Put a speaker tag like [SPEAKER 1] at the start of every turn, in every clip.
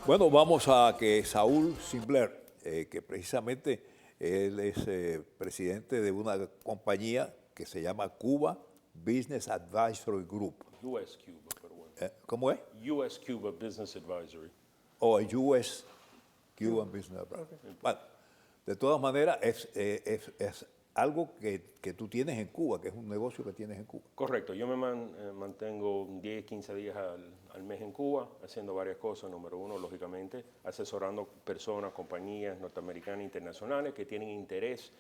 [SPEAKER 1] Bueno, vamos a que Saúl Simbler, que precisamente él es presidente de una compañía que se llama Cuba Business Advisory Group.
[SPEAKER 2] US Cuba, pero bueno.
[SPEAKER 1] ¿Cómo es?
[SPEAKER 2] US Cuba Business Advisory.
[SPEAKER 1] O US Cuban Business Advisory. Bueno, de todas maneras, es algo que tú tienes en Cuba, que es un negocio que tienes en Cuba.
[SPEAKER 2] Correcto, yo me mantengo 10, 15 días al mes en Cuba haciendo varias cosas. Número uno, lógicamente, asesorando personas, compañías norteamericanas e internacionales que tienen interés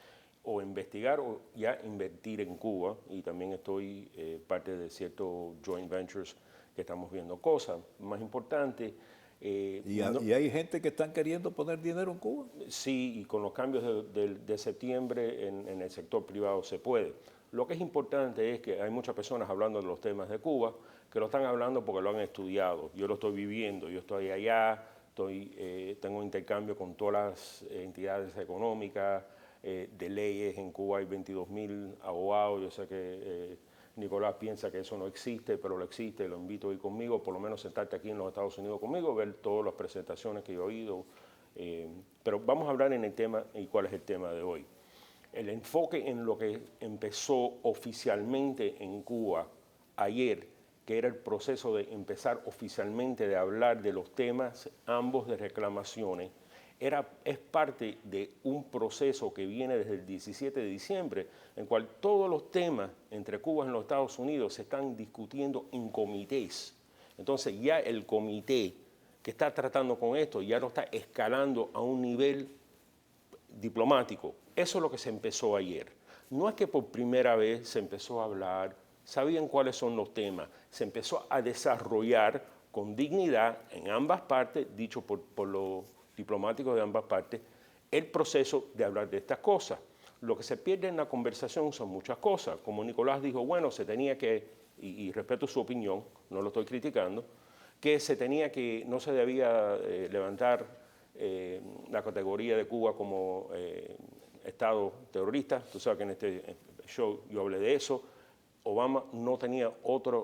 [SPEAKER 2] o investigar o ya invertir en Cuba. Y también estoy parte de ciertos joint ventures que estamos viendo cosas. Más importante,
[SPEAKER 1] Y hay gente que están queriendo poner dinero en Cuba.
[SPEAKER 2] sí, y con los cambios de septiembre en el sector privado se puede. Lo que es importante es que hay muchas personas hablando de los temas de Cuba que lo están hablando porque lo han estudiado. Yo lo estoy viviendo, yo estoy allá, tengo intercambio con todas las entidades económicas, de leyes. En Cuba hay 22.000 abogados. Yo sé que Nicolás piensa que eso no existe, pero lo existe. Lo invito a ir conmigo, por lo menos sentarte aquí en los Estados Unidos conmigo, ver todas las presentaciones que yo he oído. Pero vamos a hablar en el tema y cuál es el tema de hoy. El enfoque en lo que empezó oficialmente en Cuba ayer, que era el proceso de empezar oficialmente de hablar de los temas ambos de reclamaciones, es parte de un proceso que viene desde el 17 de diciembre, en cual todos los temas entre Cuba y los Estados Unidos se están discutiendo en comités. Entonces ya el comité que está tratando con esto ya lo está escalando a un nivel diplomático. Eso es lo que se empezó ayer. No es que por primera vez se empezó a hablar, sabían cuáles son los temas, se empezó a desarrollar con dignidad en ambas partes, dicho por los diplomáticos de ambas partes, el proceso de hablar de estas cosas. Lo que se pierde en la conversación son muchas cosas. Como Nicolás dijo, bueno, se tenía que, y respeto su opinión, no lo estoy criticando, que no se debía levantar la categoría de Cuba como Estado terrorista. Tú sabes que en este show yo hablé de eso. Obama no tenía otra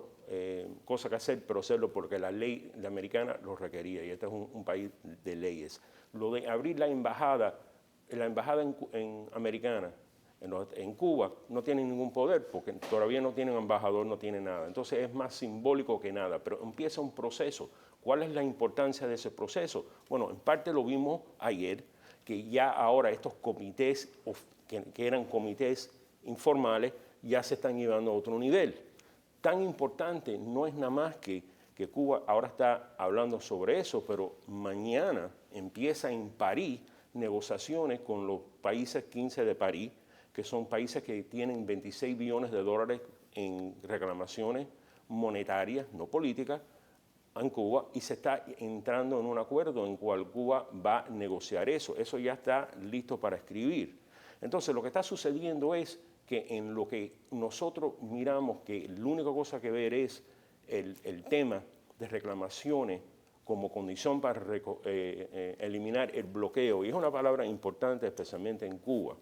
[SPEAKER 2] cosa que hacer, pero hacerlo porque la ley americana lo requería, y este es un país de leyes. Lo de abrir la embajada americana en Cuba no tiene ningún poder porque todavía no tienen embajador, no tiene nada. Entonces es más simbólico que nada, pero empieza un proceso. ¿Cuál es la importancia de ese proceso? Bueno, en parte lo vimos ayer, que ya ahora estos comités, que eran comités informales, ya se están llevando a otro nivel. Tan importante no es nada más que Cuba ahora está hablando sobre eso, pero mañana empieza en París negociaciones con los países 15 de París, que son países que tienen 26 billones de dólares en reclamaciones monetarias, no políticas, en Cuba, y se está entrando en un acuerdo en cual Cuba va a negociar eso. Eso ya está listo para escribir. Entonces, lo que está sucediendo es que en lo que nosotros miramos que la única cosa que ver es el tema de reclamaciones como condición para eliminar el bloqueo, y es una palabra importante especialmente en Cuba.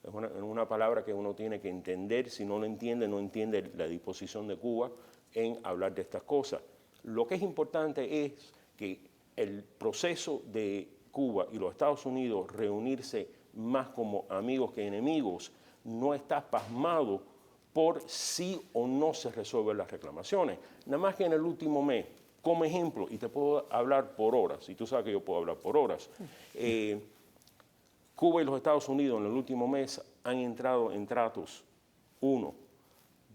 [SPEAKER 2] Es una palabra que uno tiene que entender. Si no lo entiende, no entiende la disposición de Cuba en hablar de estas cosas. Lo que es importante es que el proceso de Cuba y los Estados Unidos reunirse más como amigos que enemigos no está pasmado por si o no se resuelven las reclamaciones. Nada más que en el último mes, como ejemplo, y te puedo hablar por horas, y tú sabes que yo puedo hablar por horas, Cuba y los Estados Unidos en el último mes han entrado en tratos, uno,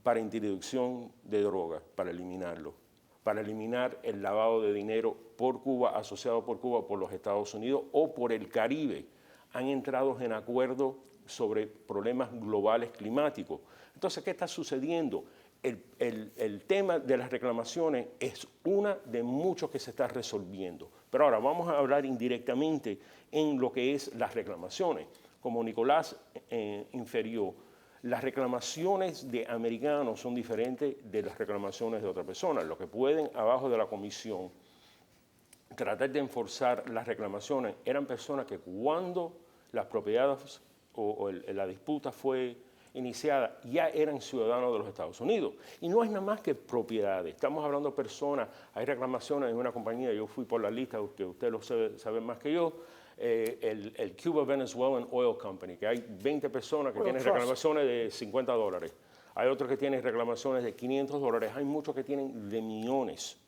[SPEAKER 2] para interdicción de drogas, para eliminarlo, para eliminar el lavado de dinero por Cuba, asociado por Cuba, por los Estados Unidos o por el Caribe. Han entrado en acuerdo sobre problemas globales climáticos. Entonces, ¿qué está sucediendo? El tema de las reclamaciones es una de muchos que se está resolviendo. Pero ahora vamos a hablar indirectamente en lo que es las reclamaciones. Como Nicolás infirió, las reclamaciones de americanos son diferentes de las reclamaciones de otras personas. Los que pueden, abajo de la comisión, tratar de enforzar las reclamaciones eran personas que cuando las propiedades o la disputa fue iniciada ya eran ciudadanos de los Estados Unidos. Y no es nada más que propiedades. Estamos hablando de personas, hay reclamaciones en una compañía, yo fui por la lista, que usted lo sabe más que yo, el Cuba Venezuelan Oil Company, que hay 20 personas que tienen reclamaciones de $50. Hay otros que tienen reclamaciones de $500, hay muchos que tienen de millones.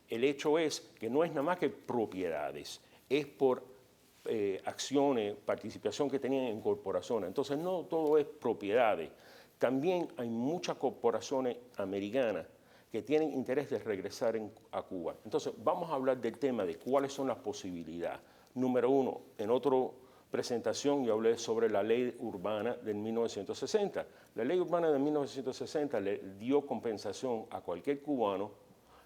[SPEAKER 2] El hecho es que no es nada más que propiedades, es por acciones, participación que tenían en corporaciones. Entonces no todo es propiedades. También hay muchas corporaciones americanas que tienen interés de regresar a Cuba. Entonces vamos a hablar del tema de cuáles son las posibilidades. Número uno, en otra presentación yo hablé sobre la ley urbana del 1960. La ley urbana de 1960 le dio compensación a cualquier cubano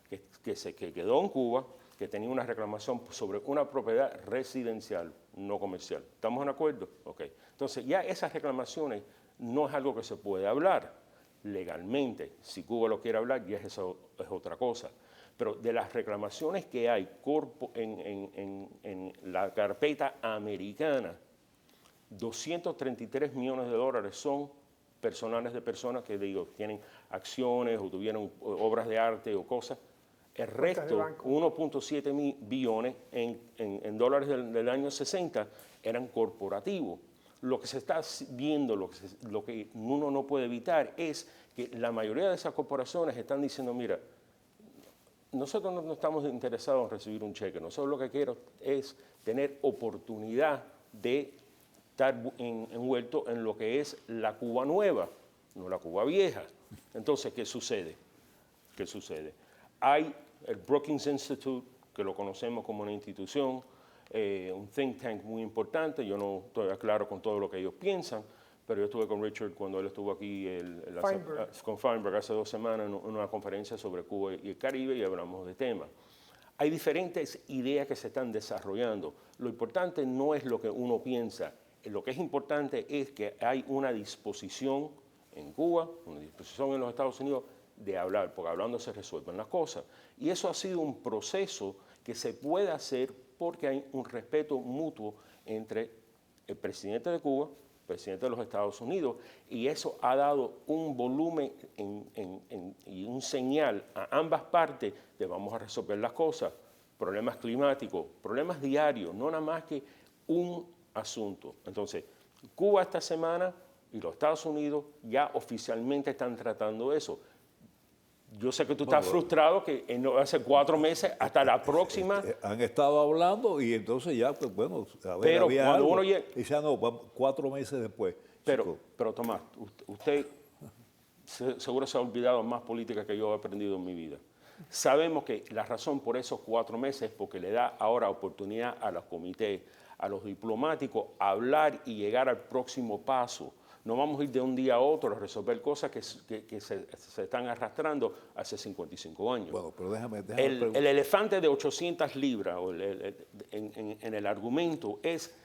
[SPEAKER 2] que quedó en Cuba, que tenía una reclamación sobre una propiedad residencial, no comercial. ¿Estamos de acuerdo? Ok. Entonces ya esas reclamaciones no es algo que se puede hablar legalmente. Si Cuba lo quiere hablar, ya eso es otra cosa. Pero de las reclamaciones que hay en la carpeta americana, $233 millones son personales de personas que tienen acciones o tuvieron obras de arte o cosas. El resto, 1.7 billones en dólares del año 60, eran corporativos. Lo que se está viendo, lo que uno no puede evitar es que la mayoría de esas corporaciones están diciendo, mira, nosotros no estamos interesados en recibir un cheque, nosotros lo que queremos es tener oportunidad de estar envuelto en lo que es la Cuba nueva, no la Cuba vieja. Entonces, ¿qué sucede? ¿Qué sucede? Hay el Brookings Institute, que lo conocemos como una institución, un think tank muy importante. Yo no estoy claro con todo lo que ellos piensan, pero yo estuve con Richard cuando él estuvo aquí con Feinberg hace 2 semanas en una conferencia sobre Cuba y el Caribe y hablamos de temas. Hay diferentes ideas que se están desarrollando. Lo importante no es lo que uno piensa, lo que es importante es que hay una disposición en Cuba, una disposición en los Estados Unidos de hablar, porque hablando se resuelven las cosas. Y eso ha sido un proceso que se puede hacer porque hay un respeto mutuo entre el presidente de Cuba, el presidente de los Estados Unidos, y eso ha dado un volumen y un señal a ambas partes de vamos a resolver las cosas, problemas climáticos, problemas diarios, no nada más que un asunto. Entonces, Cuba esta semana y los Estados Unidos ya oficialmente están tratando eso. Yo sé que tú estás frustrado que hace 4 meses hasta la próxima.
[SPEAKER 1] Han estado hablando y entonces ya, pues bueno, a ver,
[SPEAKER 2] pero
[SPEAKER 1] había
[SPEAKER 2] cuando
[SPEAKER 1] algo.
[SPEAKER 2] uno llega,
[SPEAKER 1] y ya no, 4 meses después.
[SPEAKER 2] Pero Tomás, usted seguro se ha olvidado más política que yo he aprendido en mi vida. Sabemos que la razón por esos 4 meses es porque le da ahora oportunidad a los comités, a los diplomáticos, a hablar y llegar al próximo paso. No vamos a ir de un día a otro a resolver cosas que se están arrastrando hace 55 años.
[SPEAKER 1] Bueno, pero déjame
[SPEAKER 2] el elefante de 800 libras en el argumento es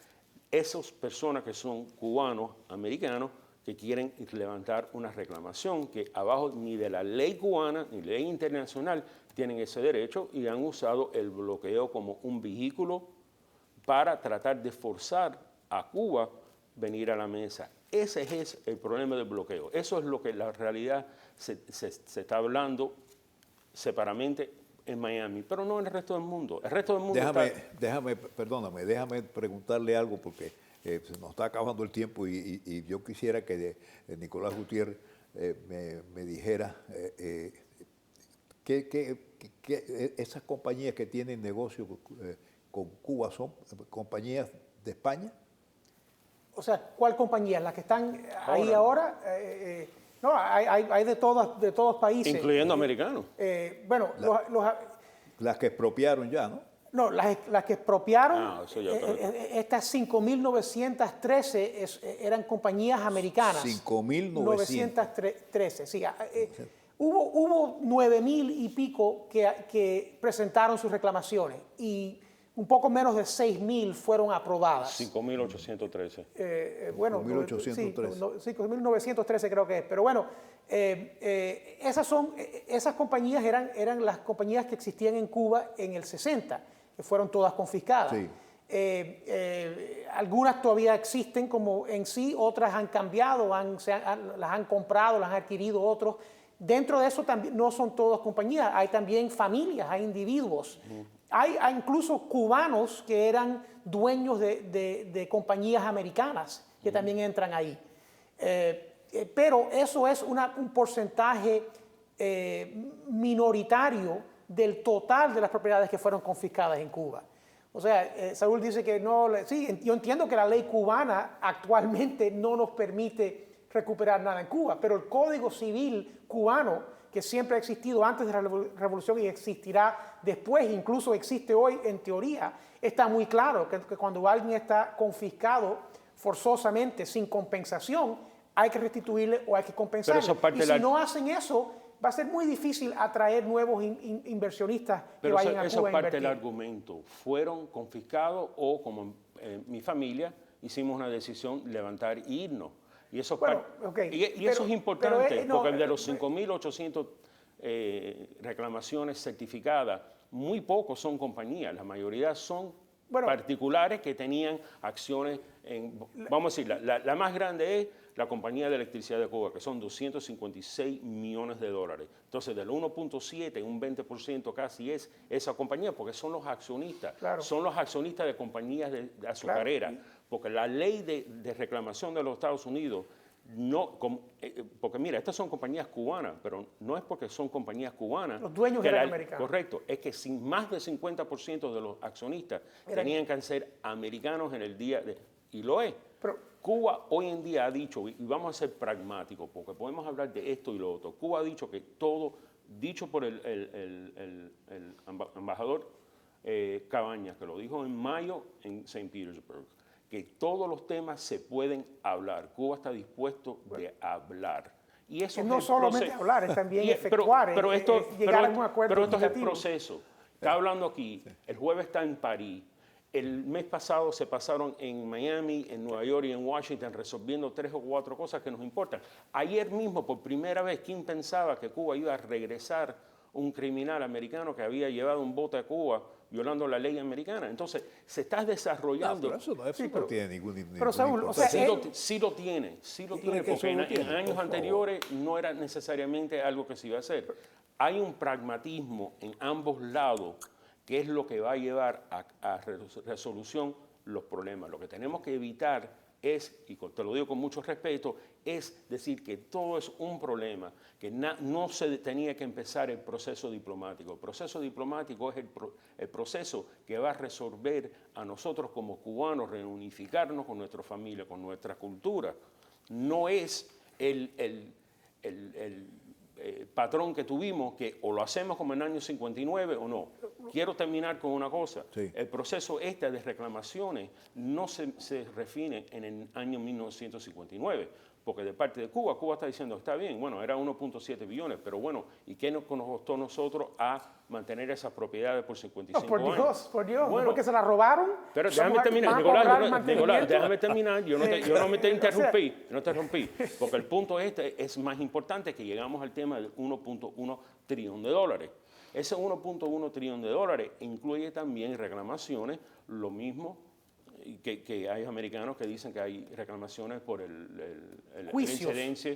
[SPEAKER 2] esas personas que son cubanos, americanos, que quieren levantar una reclamación que abajo ni de la ley cubana ni ley internacional tienen ese derecho y han usado el bloqueo como un vehículo para tratar de forzar a Cuba venir a la mesa. Ese es el problema del bloqueo. Eso es lo que la realidad se está hablando separadamente en Miami, pero no en el resto del mundo. El resto del mundo
[SPEAKER 1] déjame preguntarle algo porque se nos está acabando el tiempo y yo quisiera que Nicolás Gutiérrez me dijera que esas compañías que tienen negocio con Cuba son compañías de España.
[SPEAKER 3] O sea, ¿cuál compañía? ¿Las que están ahí ahora? No, hay de todos países.
[SPEAKER 2] Incluyendo americanos.
[SPEAKER 3] Bueno,
[SPEAKER 1] las que expropiaron ya, ¿no?
[SPEAKER 3] No, las que expropiaron, estas 5.913 eran compañías americanas.
[SPEAKER 1] 5.913.
[SPEAKER 3] Sí. Hubo 9.000 y pico que presentaron sus reclamaciones y un poco menos de 6.000 fueron aprobadas.
[SPEAKER 2] 5.813.
[SPEAKER 3] Bueno,
[SPEAKER 1] 5.813.
[SPEAKER 3] Sí, 5.913 creo que es. Pero bueno, esas compañías eran las compañías que existían en Cuba en el 60, que fueron todas confiscadas.
[SPEAKER 1] Sí.
[SPEAKER 3] Algunas todavía existen como en sí, otras han cambiado, las han comprado, las han adquirido otros. Dentro de eso también no son todas compañías, hay también familias, hay individuos. Hay incluso cubanos que eran dueños de compañías americanas que también entran ahí. Pero eso es un porcentaje minoritario del total de las propiedades que fueron confiscadas en Cuba. O sea, Saúl dice que no, sí, yo entiendo que la ley cubana actualmente no nos permite recuperar nada en Cuba, pero el Código Civil cubano, que siempre ha existido antes de la revolución y existirá después, incluso existe hoy en teoría, está muy claro que cuando alguien está confiscado forzosamente, sin compensación, hay que restituirle o hay que compensarle. Y si no hacen eso, va a ser muy difícil atraer nuevos inversionistas que vayan a Cuba a invertir.
[SPEAKER 2] Eso es parte del argumento. Fueron confiscados o, como mi familia, hicimos una decisión levantar e irnos. Y eso, eso es importante, porque de los 5.800 reclamaciones certificadas, muy pocos son compañías, la mayoría son particulares que tenían acciones en, vamos a decir, la más grande es la Compañía de Electricidad de Cuba, que son 256 millones de dólares. Entonces, del 1.7, un 20% casi es esa compañía, porque son los accionistas, son los accionistas de compañías de azucareras, porque la ley de reclamación de los Estados Unidos, porque mira, estas son compañías cubanas, pero no es porque son compañías cubanas.
[SPEAKER 3] Los dueños eran americanos.
[SPEAKER 2] Correcto, es que más del 50% de los accionistas tenían que ser americanos en el día de... Y lo es. Pero Cuba hoy en día ha dicho, y vamos a ser pragmáticos, porque podemos hablar de esto y lo otro, Cuba ha dicho que todo, dicho por el embajador Cabañas, que lo dijo en mayo en St. Petersburg, que todos los temas se pueden hablar. Cuba está dispuesto de hablar. Y eso
[SPEAKER 3] no solamente hablar, es también efectuar, llegar a un acuerdo.
[SPEAKER 2] Pero esto es el proceso. Está hablando aquí, el jueves está en París. El mes pasado se pasaron en Miami, en Nueva York y en Washington resolviendo 3 o 4 cosas que nos importan. Ayer mismo, por primera vez, ¿quién pensaba que Cuba iba a regresar un criminal americano que había llevado un bote a Cuba violando la ley americana? Entonces, se está desarrollando...
[SPEAKER 1] No, pero eso no tiene ningún...
[SPEAKER 3] Pero Saúl, o sea,
[SPEAKER 2] sí lo tiene, porque en años anteriores no era necesariamente algo que se iba a hacer. Hay un pragmatismo en ambos lados que es lo que va a llevar a resolución los problemas. Lo que tenemos que evitar es, y te lo digo con mucho respeto, es decir que todo es un problema, que no se tenía que empezar el proceso diplomático. El proceso diplomático es el proceso que va a resolver a nosotros como cubanos, reunificarnos con nuestra familia, con nuestra cultura. No es el patrón que tuvimos, que o lo hacemos como en el año 59 o no. Quiero terminar con una cosa. Sí. El proceso de reclamaciones no se refiere en el año 1959, porque de parte de Cuba está diciendo, está bien, bueno, era 1.7 billones, pero bueno, ¿y qué nos costó a nosotros a mantener esas propiedades por 55 años?
[SPEAKER 3] Por Dios, bueno, porque se la robaron.
[SPEAKER 2] Pero déjame terminar, Nicolás, déjame terminar, yo no me te interrumpí, porque el punto es más importante, que llegamos al tema del 1.1 trillón de dólares. Ese 1.1 trillón de dólares incluye también reclamaciones, lo mismo que hay americanos que dicen que hay reclamaciones por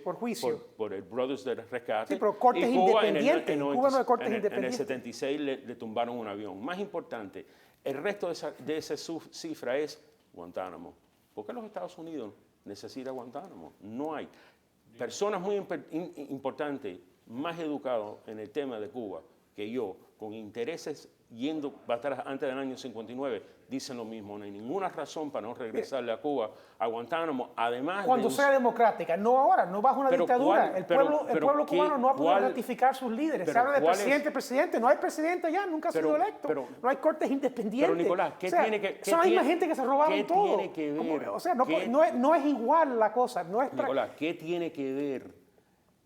[SPEAKER 3] por juicio,
[SPEAKER 2] por el Brothers del Rescate.
[SPEAKER 3] Sí, pero cortes independientes. Cuba no hay cortes independientes.
[SPEAKER 2] En el 76 le tumbaron un avión. Más importante, el resto de esa cifra es Guantánamo. ¿Por qué los Estados Unidos necesitan Guantánamo? No hay. Personas muy importantes, más educados en el tema de Cuba que yo, con intereses yendo para atrás antes del año 59, dicen lo mismo. No hay ninguna razón para no regresarle a Cuba, a Guantánamo, además
[SPEAKER 3] cuando sea democrática, no ahora, no bajo una dictadura. El pueblo cubano no ha podido ratificar sus líderes. Se habla de presidente, no hay presidente ya, nunca ha sido electo. No hay cortes independientes.
[SPEAKER 2] Pero Nicolás, ¿qué tiene que ver?
[SPEAKER 3] Son la misma gente que se robaron todo.
[SPEAKER 2] ¿Qué tiene que ver?
[SPEAKER 3] O sea, no es igual la cosa.
[SPEAKER 2] Nicolás, ¿qué tiene que ver?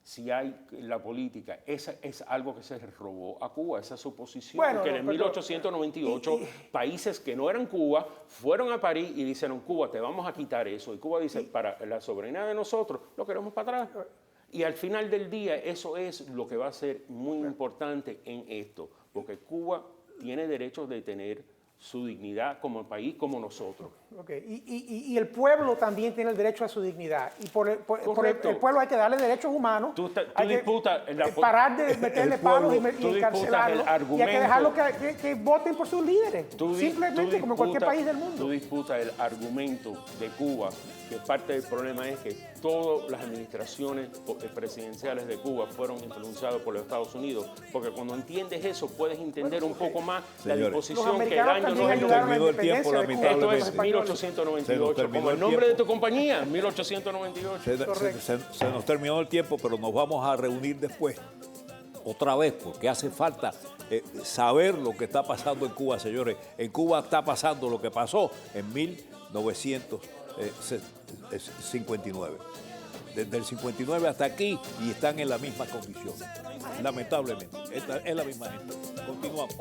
[SPEAKER 2] Si hay la política, esa es algo que se robó a Cuba, esa suposición, que en 1898 países que no eran Cuba fueron a París y dijeron, Cuba, te vamos a quitar eso. Y Cuba dice, para la soberanía de nosotros, lo queremos para atrás. Y al final del día, eso es lo que va a ser muy importante en esto, porque Cuba tiene derecho de tener su dignidad como país, como nosotros.
[SPEAKER 3] Okay. Y el pueblo también tiene el derecho a su dignidad. Y por el pueblo hay que darle derechos humanos.
[SPEAKER 2] Tú
[SPEAKER 3] hay
[SPEAKER 2] disputas
[SPEAKER 3] que parar de meterle palos y encarcelarlo. Y hay que dejarlo que voten por sus líderes. Simplemente, como en cualquier país del mundo.
[SPEAKER 2] Tú disputas el argumento de Cuba, que parte del problema es que todas las administraciones presidenciales de Cuba fueron influenciadas por los Estados Unidos. Porque cuando entiendes eso, puedes entender un poco más la disposición que el año 90. Esto es 1898, como el nombre de tu compañía, 1898.
[SPEAKER 1] Se nos terminó el tiempo, pero nos vamos a reunir después, otra vez, porque hace falta saber lo que está pasando en Cuba, señores. En Cuba está pasando lo que pasó en 1959. Desde el 59 hasta aquí y están en la misma condición. Lamentablemente, es la misma gente. Continuamos.